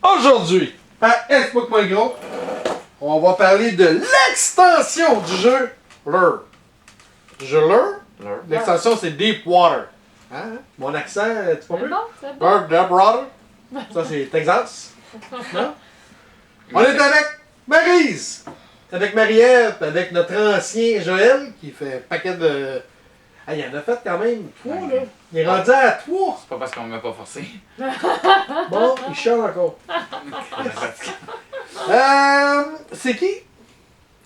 Aujourd'hui, à Xbox.gros, on va parler de l'extension du jeu Lure. Du jeu Lure? L'extension, c'est Deepwater. Hein? Mon accent, tu pas C'est vu? bon, c'est bon. Deepwater. Ça, c'est Texas. Non? On est avec Maryse, avec Marie-Ève, avec notre ancien Joël, qui fait un paquet de... Ah, il en a fait quand même 3, là. Il est rendu à 3. C'est pas parce qu'on m'a pas forcé. Bon, il chante encore. C'est qui?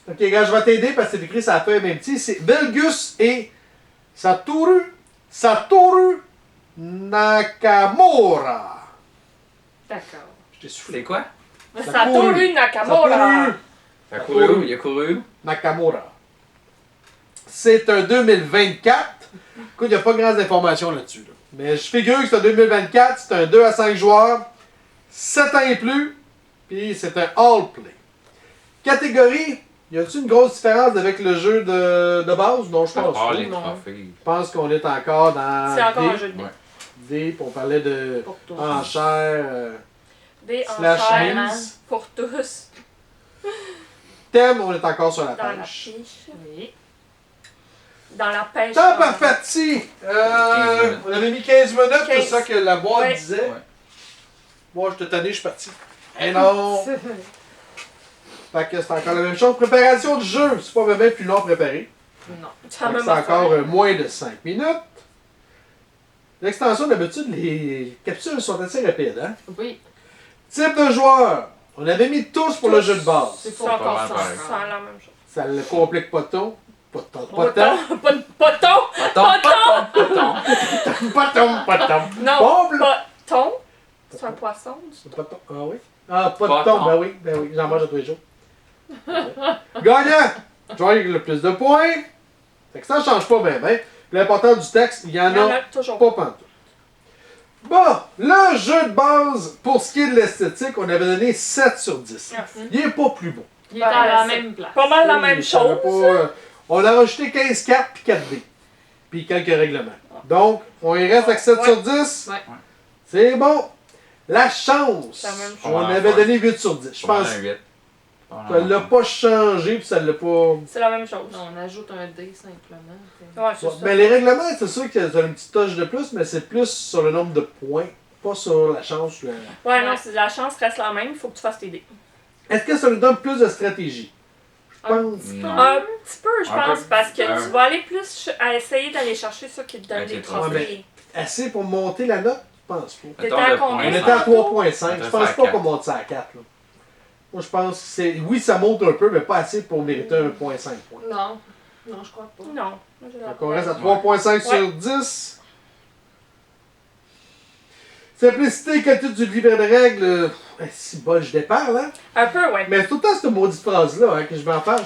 Ok, gars, je vais t'aider parce que c'est écrit sur la feuille même petit. C'est Belgus et Satoru Nakamura. D'accord. Je t'ai soufflé. C'est quoi? Satoru Nakamura. Il a couru, il a couru. Nakamura. C'est un 2024. Écoute, il n'y a pas grand informations là-dessus. Là. Mais je figure que c'est un 2024. C'est un 2 à 5 joueurs. 7 ans et plus. Puis c'est un all-play. Catégorie. Y a-t-il une grosse différence avec le jeu de base? Non, je pense Ah, pas. les non. trophées. Je pense qu'on est encore dans C'est encore D. un jeu de dés. Ouais. D, puis on parlait de Pour tous. enchères, Des slash enchères mise. pour tous. Thème, on est encore sur la Dans la pêche. pêche. Oui. Dans la pêche. Temps parfait, on avait mis 15 minutes, c'est 15. ça que la boîte Ouais. disait. Ouais. Moi, je te tanné, je suis parti. Et non! Fait que c'est encore la même chose. Préparation du jeu, c'est pas même plus long à préparer. Non. C'est Fait la que même c'est encore affaire. moins de 5 minutes. L'extension, d'habitude, les capsules sont assez rapides. Hein? Oui. Type de joueur, on avait mis tous pour le jeu de base. C'est C'est pas encore mal ça. pareil. C'est la même chose. Ça ne complique pas tant. Pas tant. Pas tant. Poton. Poton. Attends, Pas tant. Pas tant. Non. Bon, là. Poton. C'est un poisson. Pas tant. Ah oui? Ah, pas de Pas thon. tant. Ben oui, j'en mange à tous les jours. Gagnant! Joueur avec le plus de points. Fait que ça ne change pas bien, ben. L'important du texte, il y en Il y en a a toujours. pas pantoute. Bon, le jeu de base, pour ce qui est de l'esthétique, on avait donné 7 sur 10. Merci. Il n'est pas plus beau. Il est Ben, à la c'est même place. Pas mal la même Ça va chose. pas, on a rajouté 15 cartes puis 4 dés. Puis quelques règlements. Donc, on y reste avec 7 Ouais. sur 10. Ouais. C'est bon. La chance. C'est la même chose. On Ouais, avait ouais. donné 8 sur 10. Je pense un que 8. ça l'a pas changé puis ça l'a pas... C'est la même chose. Non, on ajoute un dé simplement. Ouais, c'est Ouais, ça. mais les règlements, c'est sûr que ça a une petite touche de plus, mais c'est plus sur le nombre de points, pas sur la chance. Ouais, non, c'est la chance reste la même. Il faut que tu fasses tes dés. Est-ce que ça nous donne plus de stratégie? Je Un pense. petit Non. Un petit peu, je Un pense, peu. parce que Un- tu vas aller plus à essayer d'aller chercher ça qui te donne Avec des les trophées. Assez pour monter la note? Je pense pas. T'étais Mettons à le combien? On point. était à tantôt? 3.5. Je pense pas qu'on monte ça à 4. Là. Moi, je pense que c'est. Oui, ça monte un peu, mais pas assez pour mériter 1.5 points. Non. Non, je crois pas. Non. Moi, j'ai Donc, on reste à Ouais. 3.5 sur 10. Simplicité, qualité du livret de règles. Si bol, je déparle, hein? Un peu, ouais. Mais tout le temps, cette maudite phrase-là, hein, que je m'en parle.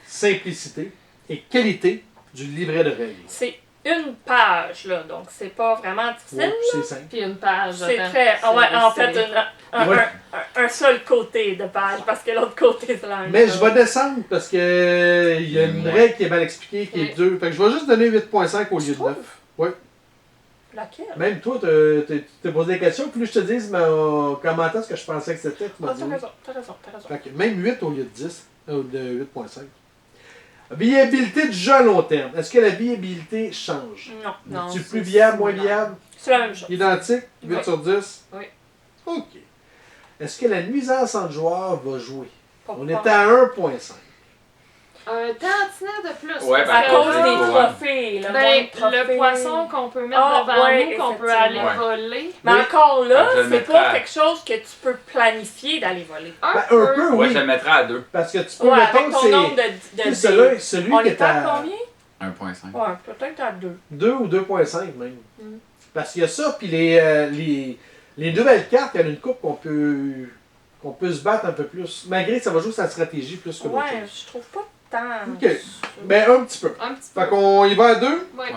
Simplicité et qualité du livret de règles. C'est une page, là, donc c'est pas vraiment difficile. Ouais, puis c'est simple. Puis une page. C'est attends. très. Ah ouais, C'est- en fait, c'est- Ouais. un seul côté de page, parce que l'autre côté, c'est la même Mais je chose. vais descendre parce que il y a une Ouais. règle qui est mal expliquée, qui est Oui. 2. Fait que je vais juste donner 8.5 au lieu de trouves? 9. Oui. Laquelle? Même toi, tu t'es posé des questions, plus je te dise comment est-ce que je pensais que c'était, tu m'as Ah, dit t'as oui. raison, t'as raison, t'as raison. Fait que même 8 au lieu de 10, de 8.5. Viabilité du jeu à long terme. Est-ce que la viabilité change? Non, Non, Es-tu c'est plus viable, moins similaire. viable? c'est la même chose. Identique? 8 Oui. sur 10? Oui. OK. Est-ce que la nuisance entre joueurs va jouer? Pas- On pas- était à 1.5. Un tantinet de plus. Ouais, parce À que cause là, des Ouais. trophées, le moins ben, de trophées. le poisson qu'on peut mettre Ah, devant ouais, nous, qu'on peut effectivement. aller Ouais. voler. Mais Oui. encore là, Je le c'est mettrais pas à- quelque chose que tu peux planifier d'aller voler. Un Ben, peu. un peu, Ouais, oui. je le mettrais à 2. Parce que tu peux, Ouais, mettons avec ton que nombre c'est... de Celui On qui est est à à combien? 1.5. Ouais, peut-être à 2. 2 ou 2.5 même. Mm. Parce qu'il y a ça, puis les nouvelles cartes, il y en a une coupe qu'on peut se battre un peu plus. Malgré que ça va jouer sa stratégie plus que l'autre Ouais, chose. je trouve pas tant. Ok. Ben, un petit peu. Un petit Fait peu. qu'on y va à 2. Ouais.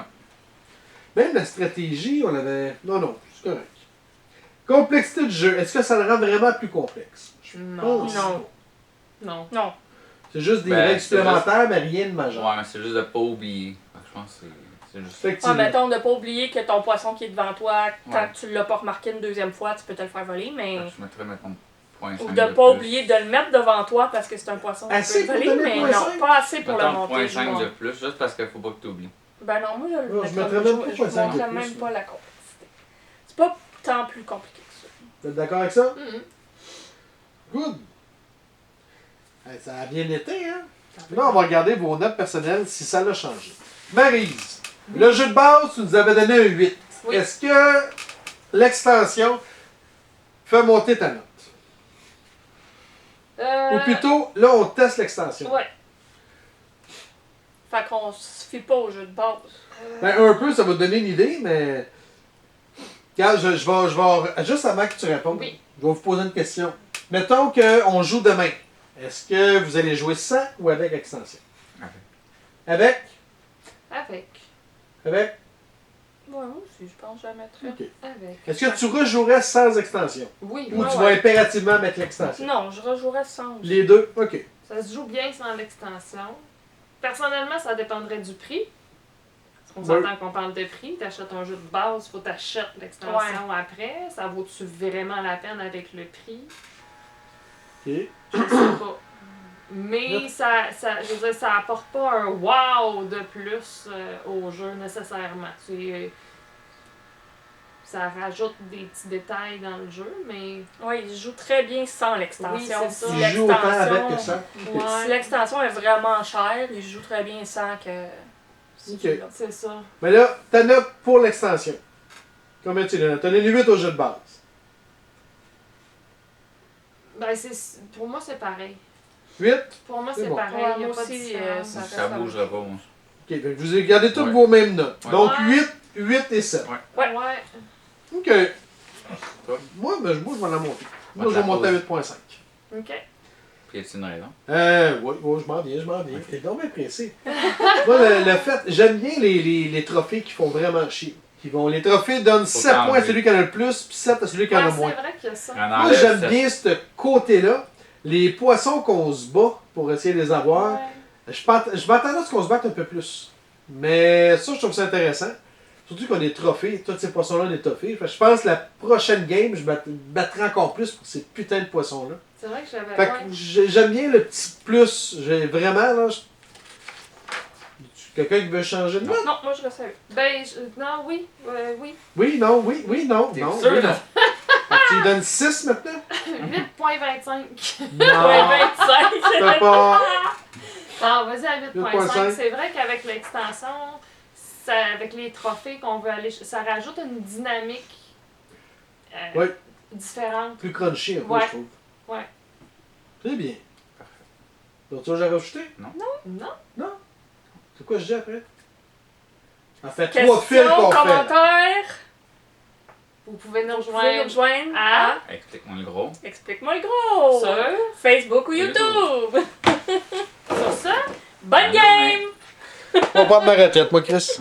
Même la stratégie, on avait... Non, c'est correct. Complexité du jeu. Est-ce que ça le rend vraiment plus complexe? Je Non. pense Non. pas. Non. Non. C'est juste des Ben, règles c'est supplémentaires, mais rien de majeur. Ouais, mais c'est juste de pas oublier. Fait que je pense que C'est juste. Effectivement. mettons de pas oublier que ton poisson qui est devant toi, tant Ouais. que tu l'as pas remarqué une deuxième fois, tu peux te le faire voler, mais. Je mettrais, mettons, 0.5 Ou de de pas plus. oublier de le mettre devant toi parce que c'est un poisson qui Assez peut pour voler, donner mais 0.5? non, pas assez pour le Mettons monter. 0.5 de plus, juste parce qu'il faut pas que tu oublies. Ben non, moi je le Non, je mettrais- mettrais même pas je 0.5 de montrerais plus, même là. pas la complexité. C'est pas tant plus compliqué que ça. Vous êtes d'accord avec ça? Mhm. Good. Hey, ça a bien été, hein? Là, on va regarder vos notes personnelles si ça l'a changé. Maryse, le jeu de base, tu nous avais donné un 8. Oui. Est-ce que l'extension fait monter ta note? Ou plutôt, là, on teste l'extension. Ouais. Fait qu'on se fie pas au jeu de base. Ben, un peu, ça va te donner une idée, mais. Regarde, je vais. Juste avant que tu répondes, Oui. je vais vous poser une question. Mettons qu'on joue demain. Est-ce que vous allez jouer sans ou avec extension? Avec. Avec? Avec. Avec? Ouais, moi aussi, je pense que je la mettrais. Ok. Avec. Est-ce que tu rejouerais sans extension? Oui. Ou Ouais, tu ouais. vas impérativement mettre l'extension? Non, je rejouerais sans. Les deux? Ok. Ça se joue bien sans l'extension. Personnellement, ça dépendrait du prix. Parce qu'on Ouais. s'entend qu'on parle de prix. T'achètes un jeu de base, faut t'achètes l'extension après. Ça vaut-tu vraiment la peine avec le prix? Ok. Je sais pas. Mais je veux dire, ça apporte pas un wow de plus au jeu nécessairement. Ça rajoute des petits détails dans le jeu, mais Ouais, il joue très bien sans l'extension. Oui, c'est ça. Si Tu joues autant avec l'extension- que ça? Ok. Ouais. Si l'extension est vraiment chère, il joue très bien sans que. si Ok. tu l'as. c'est ça. Mais là, ta note pour l'extension. Combien tu donnes? Tu as donné 8 au jeu de base. Ben, pour moi, c'est pareil. 8? Pour moi, C'est c'est bon. pareil. Ouais, Il n'y a moi pas de aussi, différence. ça reste Ça la bougera même pas, moi. Ok, fait que vous avez gardé toutes Ouais. vos mêmes notes. Ouais. Donc Ouais. 8 et 7. Ouais. Ouais. Ok. Toi? Moi, je vais la monter. Moi, Ouais, je vais la monter à pause. 8.5. OK. Puis y a-t-il une raison? Oui, je m'en viens. T'es donc bien pressé. Moi, le fait, j'aime bien les trophées qui font vraiment chier. Les trophées donnent 7 points à t'enlever. celui qui en a le plus, puis 7 à celui qui en a Ouais, moins. c'est vrai qu'il y a ça. On Moi, enlève j'aime ça. bien ce côté-là. Les poissons qu'on se bat pour essayer de les avoir, Ouais. je m'attendais à ce qu'on se batte un peu plus. Mais ça, je trouve ça intéressant. Surtout qu'on a des trophées, tous ces poissons-là ont des trophées. Fait que je pense que la prochaine game, je battrai encore plus pour ces putains de poissons-là. C'est vrai que j'avais. Fait que Ouais. j'aime bien le petit plus. J'ai vraiment, là. Quelqu'un qui veut changer de note? Non, moi je reste à 8. Ben, non, oui. Oui. Oui, non, non, T'es non. sûr, oui, là? non. Fait que tu lui donnes 6 maintenant? 8.25. Non, Ouais, 25. t'as pas. Ah, vas-y à 8.5. 8.5. C'est vrai qu'avec l'extension, avec les trophées qu'on veut aller, ça rajoute une dynamique Oui. différente. Plus crunchy un peu, Ouais. je trouve. Ouais. Très bien. Donc, tu as rajouté? Non? C'est quoi je dis après? En fait, 3 Question, fils qu'on fait. commentaire. Vous pouvez nous Vous pouvez nous rejoindre rejoindre à- à Explique-moi le gros. Explique-moi le gros. sur, Facebook ou YouTube. YouTube. sur ça. Bonne game! On va prendre ma retraite, moi, Chris.